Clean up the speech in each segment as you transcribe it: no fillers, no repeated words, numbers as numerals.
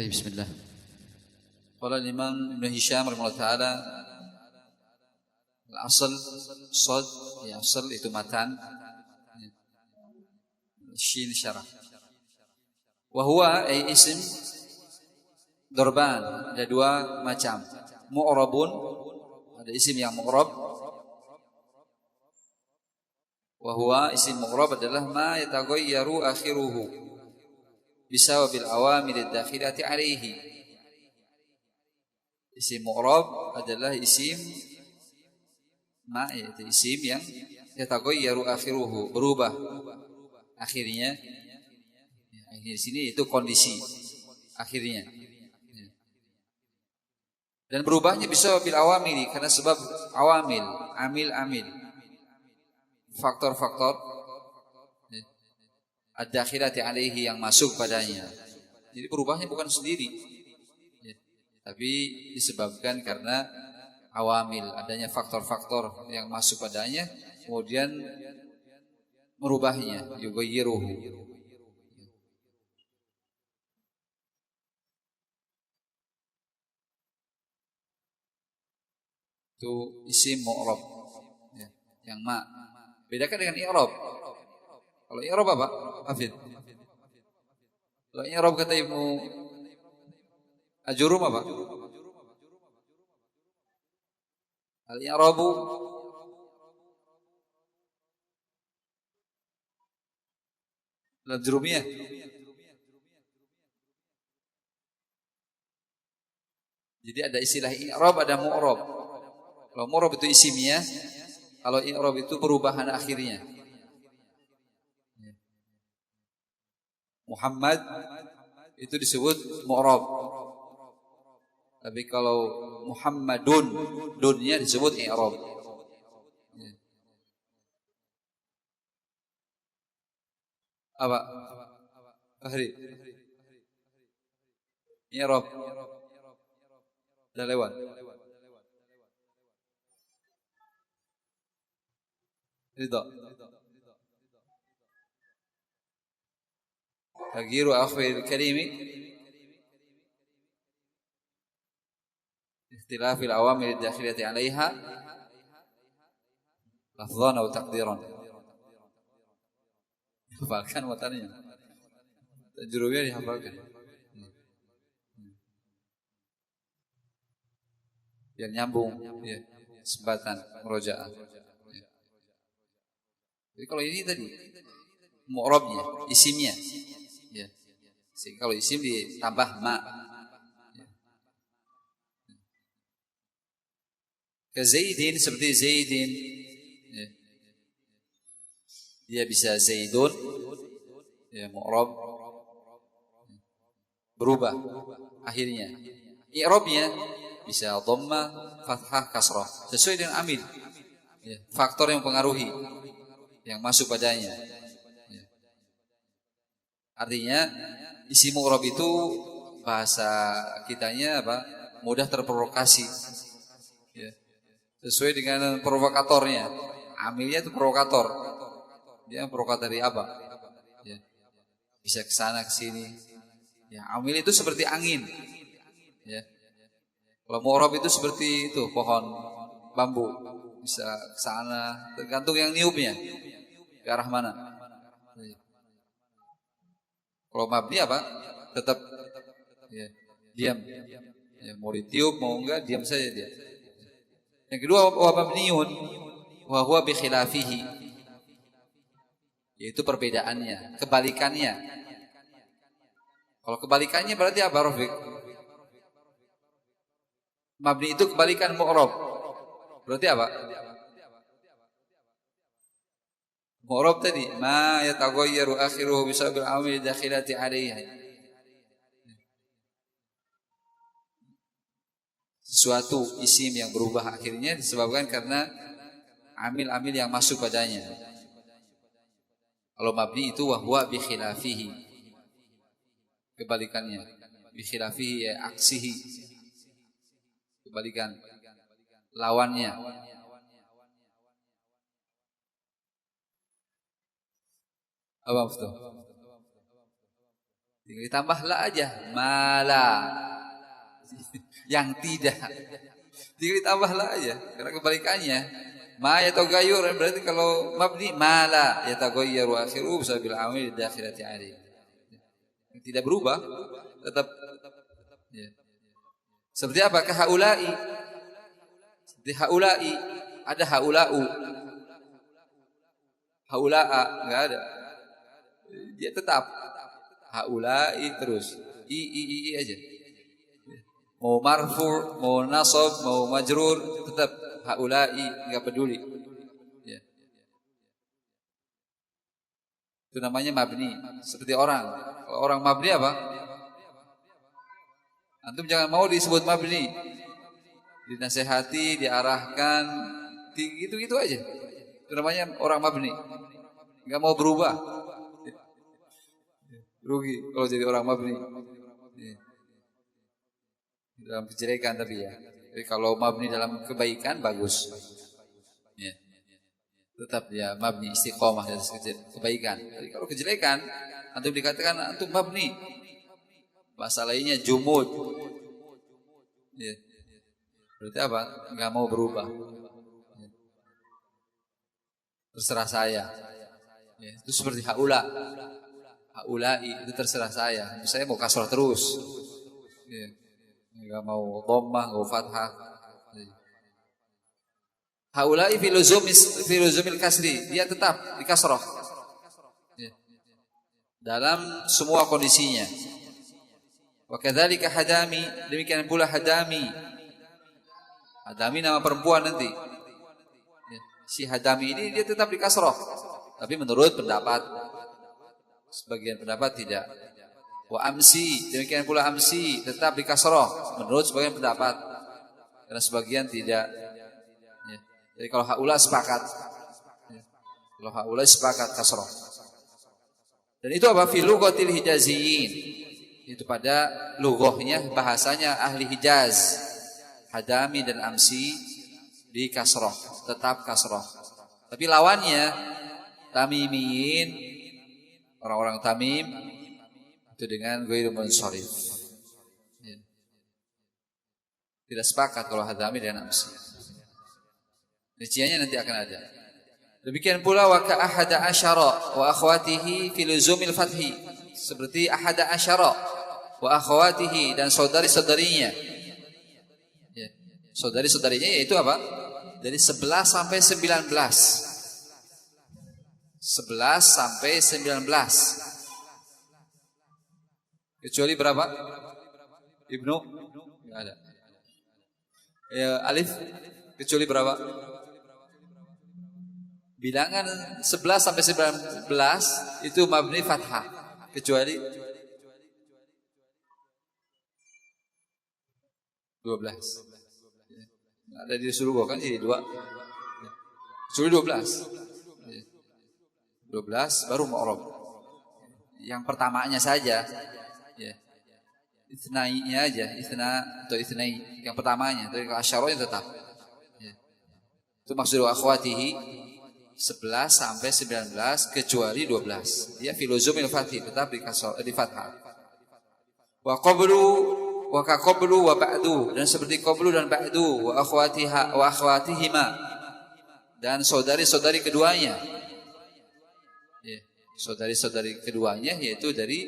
Bismillah. Qala Imam Ibn Hisham rahimahullah ta'ala, al-asl sad, ya asal itu matan, shin syarah. Wa huwa ay isim darban, ada dua macam. Mu'rabun, ada isim yang mu'rab. Wa huwa isim mu'rab adalah ma yataghayyaru akhiruhu bisawabil awamil ad-dakhilati alaihi. Isim mu'rab adalah isim ma, yaitu isim yang yataghayyaru akhiruhu, berubah akhirnya. Di sini itu kondisi akhirnya. Dan berubahnya bisa bil awamil, karena sebab awamil, amil, faktor-faktor ad-dakhilati alaihi yang masuk padanya. Jadi berubahnya bukan sendiri, tapi disebabkan karena awamil, adanya faktor-faktor yang masuk padanya, kemudian merubahnya, yughayyiruhu. Itu isim mu'rab, ya, yang ma. Bedakan dengan i'rab. Kalau i'rab apa? Hafid. Kalau i'rab kata Ibnu Ajurum apa? Al-i'rabu al-Ajrumiyah. Jadi ada istilah i'rab, ada mu'rab. Kalau mu'rab itu isimnya, kalau i'rab itu perubahan akhirnya. Muhammad itu disebut mu'rab. Tapi kalau Muhammadun, dunnya disebut i'rab. Apa? Fahri. I'rab. Dah lewat. Ridha. Tagyiru akhir kalimi ikhtilafil awamil ad-dakhilati 'alaiha lafdhan atau taqdiran. Hafalkan matanya. Tajrubiyah dihafalkan. Biar nyambung, ya. Kesempatan murojaah. Jadi kalau ini tadi mu'rabnya, isimnya, ya. Sehingga kalau isim ditambah ma, ya. Ke Zaidin, seperti Zaidin, ya. Dia bisa Zaidun, ya, mu'rab, berubah akhirnya. I'rabnya bisa dhamma, fathah, kasrah, sesuai dengan amil, ya. Faktor yang mempengaruhi, yang masuk padanya, ya. Artinya isim mu'rab itu bahasa kitanya apa? Mudah terprovokasi, ya. Sesuai dengan provokatornya. Amilnya itu provokator. Dia provokator dari apa? Ya. Bisa ke sana ke sini. Ya, amil itu seperti angin, ya. Kalau mu'rab itu seperti itu pohon bambu, bisa ke sana, tergantung yang niupnya ke arah mana. Kalau mabni apa? Tetap, ya, diam. Ya, mau ditiup mau enggak diam saja dia. Yang kedua wa mabniun wa huwa bi khilafihi, yaitu perbedaannya, kebalikannya. Kalau kebalikannya berarti apa, Rafiq? Mabni itu kebalikan mu'rab. Berarti apa? Mu'rab tadi ma yataghayyaru akhiruhu bisababil awamil dakhilati 'alaiha. Suatu isim yang berubah akhirnya disebabkan karena amil-amil yang masuk padanya. Kalau mabni itu wa huwa bi khilafihi, kebalikannya. Bi khilafihi, ya, aksihi, kebalikan, lawannya. Apa maksudnya? Tinggal ditambah la aja, mala. Yang tidak. Tinggal ditambah la aja. Karena kebalikannya, ma yataghayyur berarti kalau mabni mala yataghayyaru akhiru bisa bil amil dakhilati alaihi. Tidak berubah, tetap ya. Seperti apa? Haulai. Seperti haulai, ada haula'u. Haula'a enggak ada. Dia tetap haulai terus. I aja. Mau marfu', mau nasab, mau majrur, tetap haulai, enggak peduli. Ya. Itu namanya mabni. Seperti orang. Kalau orang mabni apa? Antum jangan mau disebut mabni. Dinasehati, diarahkan, gitu-gitu aja. Itu namanya orang mabni. Enggak mau berubah. Rugi kalau jadi orang mabni. Dalam kejelekan tapi ya. Jadi kalau mabni dalam kebaikan bagus. Ya. Tetap ya mabni istiqomah dari kebaikan. Jadi kalau kejelekan antum dikatakan antum mabni. Bahasa lainnya jumud. Ya. Berarti apa? Enggak mau berubah. Ya. Terserah saya. Ya. Itu seperti haula. Haulai itu terserah saya. Saya mau kasrah terus. Ya. Enggak mau dhammah, enggak mau fathah. Haulai filuzumil kasri, dia tetap di kasrah. Ya. Dalam semua kondisinya. Wa kadzalika hadami, demikian pula hadami. Hadami nama perempuan nanti. Ya. Si hadami ini dia tetap di kasrah. Tapi menurut pendapat sebagian pendapat tidak. Wa amsi, demikian pula amsi tetap di kasrah menurut sebagian pendapat. Karena sebagian tidak. Ya. Jadi kalau haula sepakat. Ya. Kalau haula sepakat kasrah. Dan itu apa? Fi lughatil hijaziyin. Itu pada lughahnya bahasanya ahli Hijaz. Hadami dan amsi di kasrah, tetap kasrah. Tapi lawannya tamimiyin, orang-orang Tamim itu dengan ghairu munsharif. Ya. Tidak sepakat kalau hadami dan amsi. Rinciannya nanti akan ada. Demikian pula wa ka ahada asyara wa akhwatihi fi luzumil fathi. Seperti ahada asyara wa akhwatihi dan saudari-saudarinya. Ya. Saudari-saudarinya yaitu apa? Dari 11 sampai 19. 11 sampai 19. Kecuali berapa? Ibnu? Enggak ada. Ya, alif kecuali berapa? Bilangan 11 sampai 19 itu mabni fathah. Kecuali 12. Ada disuruh kan jadi 2. Kecuali 12. 12 baru mu'rab. Yang pertamanya saja. Ya. Ithnainya aja, itsna atau ithnai yang pertamanya, tapi kalau asyarahnya tetap. Ya. Itu maksud akhwatihi 11 sampai 19 kecuali 12. Dia filozumil fathi tetap di fathah. Wa qablu wa ka qablu wa ba'du, dan seperti qablu dan ba'du, wa akhwatiha wa akhwatihima, dan saudari-saudari keduanya. Ya, saudari-saudari keduanya yaitu dari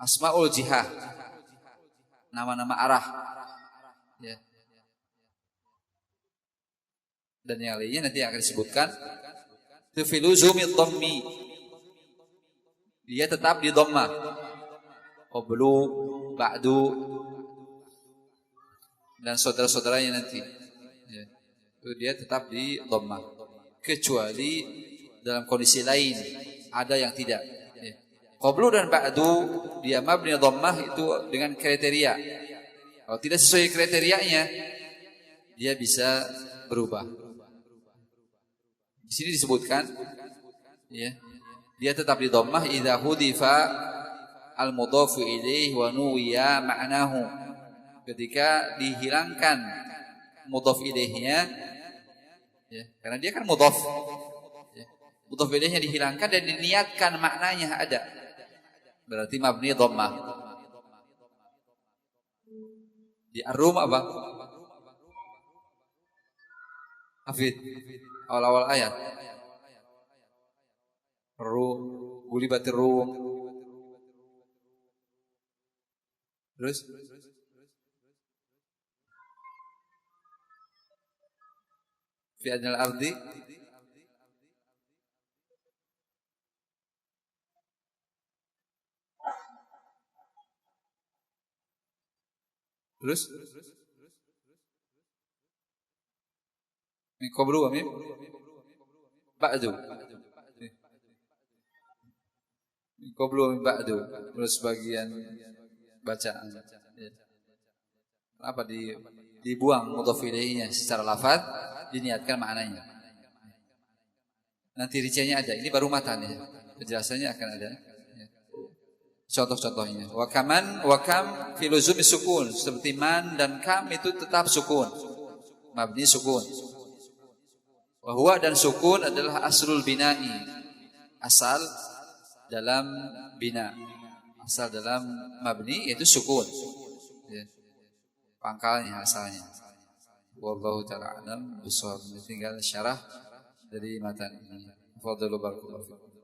asmaul jihah, nama-nama arah. Ya. Dan yang lainnya nanti akan disebutkan. Filuzumid dhammi, dia tetap di dhammah. Qablu, ba'du, dan saudara-saudaranya nanti. Ya. Itu dia tetap di dhammah. Kecuali dalam kondisi lain ada yang tidak. Ya. Qablu dan ba'du dia mabni dhammah itu dengan kriteria. Kalau tidak sesuai kriterianya dia bisa berubah. Di sini disebutkan ya, dia tetap di dhammah idza hudifa al-mudhafu ilaih wa nuwiya ma'nahu. Ketika dihilangkan mudhaf ilaihnya ya, karena dia kan mudhaf. Ya. Mudhaf ilaihnya dihilangkan dan diniatkan maknanya ada. Berarti mabni dhammah. Di ar-rum apa? Hafid. Awal-awal ayat. Rum, gulibatir rum. Terus fi adnal ardi terus min qablu wa min ba'du. Min qablu wa min ba'du. Terus bagian bacaan. Apa dibuang mudhaf ilaihinya secara lafaz, diniatkan maknanya. Nanti rinciannya ada. Ini baru matanya. Penjelasannya akan ada. Contoh-contohnya. Wa kam fi luzumi sukun. Seperti man dan kam itu tetap sukun. Mabni sukun. Wa huwa dan sukun adalah aslul bina'i. Asal dalam bina. Asal dalam mabni itu sukun. Ya. Pangkalnya asalnya. Wallahu ta'ala alam. Tinggal syarah dari matan ini. Fadlu barakallahu fikum.